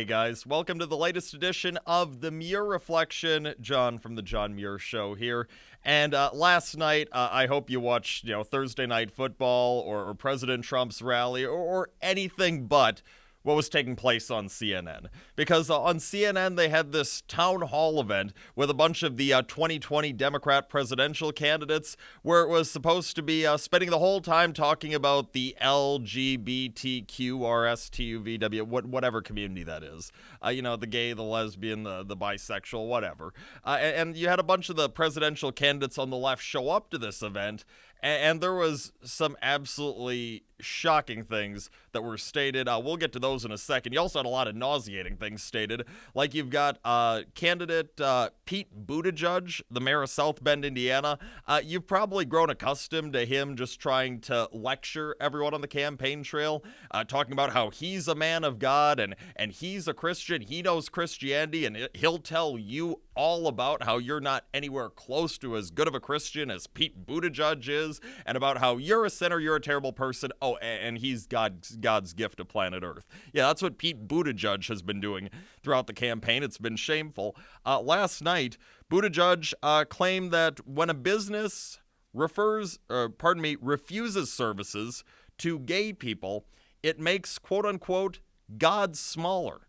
Hey guys, welcome to the latest edition of the Muir Reflection. John from the John Muir Show here. And last night, I hope you watched, Thursday Night Football or President Trump's rally or anything but what was taking place on CNN. Because on CNN, they had this town hall event with a bunch of the 2020 Democrat presidential candidates where it was supposed to be spending the whole time talking about the LGBTQRSTUVW, whatever community that is. The gay, the lesbian, the bisexual, whatever. And you had a bunch of the presidential candidates on the left show up to this event, and there was some absolutely shocking things that were stated. We'll get to those in a second. You also had a lot of nauseating things stated. Like you've got candidate Pete Buttigieg, the mayor of South Bend, Indiana. You've probably grown accustomed to him just trying to lecture everyone on the campaign trail, talking about how he's a man of God and he's a Christian. He knows Christianity, and he'll tell you all about how you're not anywhere close to as good of a Christian as Pete Buttigieg is, and about how you're a sinner, you're a terrible person. Oh, and he's God's gift to planet Earth. Yeah, that's what Pete Buttigieg has been doing throughout the campaign. It's been shameful. Last night, Buttigieg claimed that when a business refuses services to gay people, it makes, quote unquote, God smaller.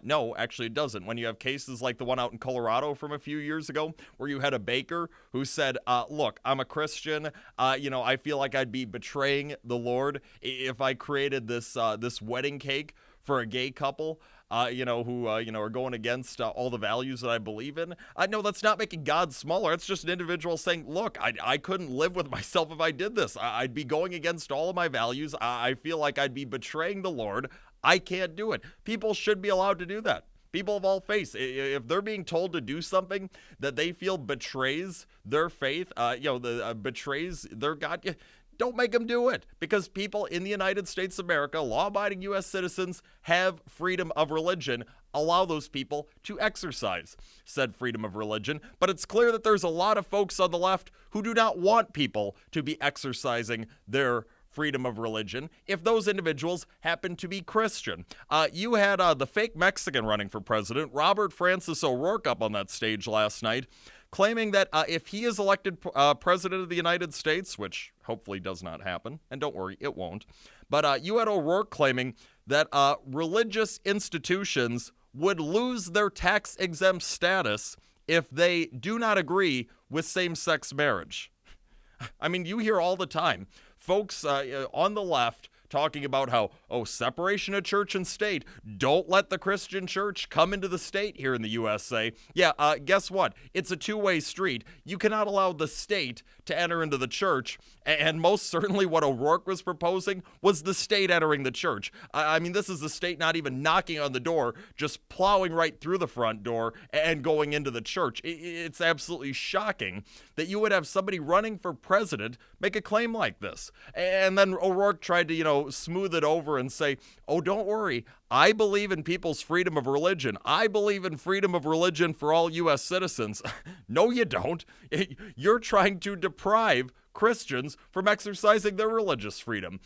No, actually it doesn't. When you have cases like the one out in Colorado from a few years ago, where you had a baker who said, look, I'm a Christian. I feel like I'd be betraying the Lord if I created this wedding cake for a gay couple, who are going against all the values that I believe in. No, that's not making God smaller. It's just an individual saying, look, I couldn't live with myself if I did this. I'd be going against all of my values. I feel like I'd be betraying the Lord. I can't do it. People should be allowed to do that. People of all faiths, if they're being told to do something that they feel betrays their faith, betrays their God, don't make them do it, because people in the United States of America, law-abiding U.S. citizens, have freedom of religion. Allow those people to exercise said freedom of religion. But it's clear that there's a lot of folks on the left who do not want people to be exercising their freedom of religion if those individuals happen to be Christian. You had the fake Mexican running for president, Robert Francis O'Rourke, up on that stage last night, claiming that if he is elected president of the United States, which hopefully does not happen, and don't worry, it won't, but you had O'Rourke claiming that religious institutions would lose their tax-exempt status if they do not agree with same-sex marriage. I mean, you hear all the time folks on the left talking about how, separation of church and state. Don't let the Christian church come into the state here in the USA. Yeah, guess what? It's a two-way street. You cannot allow the state to enter into the church, and most certainly what O'Rourke was proposing was the state entering the church. I mean, this is the state not even knocking on the door, just plowing right through the front door and going into the church. It's absolutely shocking that you would have somebody running for president make a claim like this. And then O'Rourke tried to, smooth it over and say, oh, don't worry, I believe in people's freedom of religion. I believe in freedom of religion for all U.S. citizens. No, you don't. You're trying to deprive Christians from exercising their religious freedom,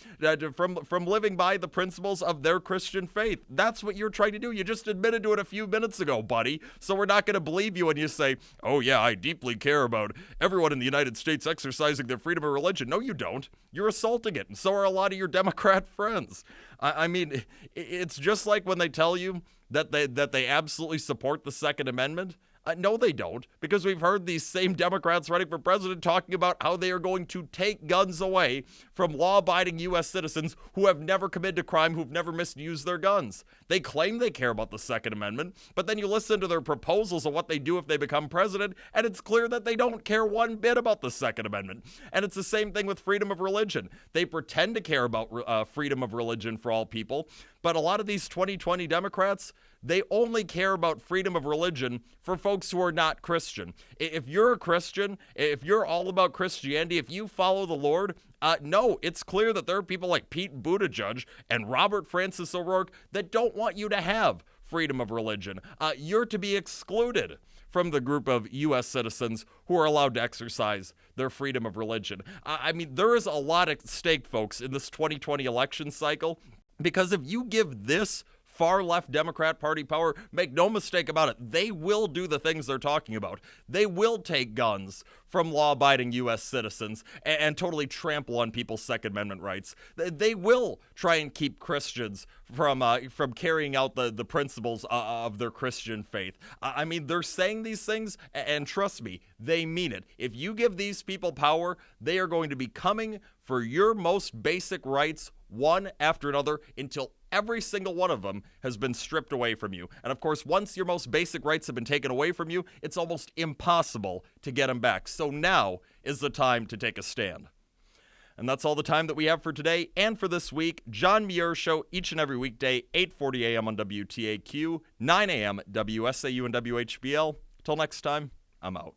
from living by the principles of their Christian faith. That's what you're trying to do. You just admitted to it a few minutes ago, buddy. So we're not going to believe you when you say, oh yeah, I deeply care about everyone in the United States exercising their freedom of religion. No, you don't. You're assaulting it, and so are a lot of your Democrat friends. I mean, it's just like when they tell you that they absolutely support the Second Amendment. No, they don't, because we've heard these same Democrats running for president talking about how they are going to take guns away from law-abiding U.S. citizens who have never committed a crime, who've never misused their guns. They claim they care about the Second Amendment, but then you listen to their proposals of what they do if they become president, and it's clear that they don't care one bit about the Second Amendment. And it's the same thing with freedom of religion. They pretend to care about freedom of religion for all people, but a lot of these 2020 Democrats, they only care about freedom of religion for folks who are not Christian. If you're a Christian, if you're all about Christianity, if you follow the Lord, no, it's clear that there are people like Pete Buttigieg and Robert Francis O'Rourke that don't want you to have freedom of religion. You're to be excluded from the group of U.S. citizens who are allowed to exercise their freedom of religion. I mean, there is a lot at stake, folks, in this 2020 election cycle, because if you give this far left Democrat Party power, make no mistake about it, they will do the things they're talking about. They will take guns from law-abiding U.S. citizens and totally trample on people's Second Amendment rights. They will try and keep Christians from carrying out the principles of their Christian faith. I mean, they're saying these things, and trust me, they mean it. If you give these people power, they are going to be coming for your most basic rights one after another until every single one of them has been stripped away from you. And of course, once your most basic rights have been taken away from you, it's almost impossible to get them back. So now is the time to take a stand. And that's all the time that we have for today and for this week. John Muir Show each and every weekday, 8:40 a.m. on WTAQ, 9 a.m. WSAU and WHBL. Till next time, I'm out.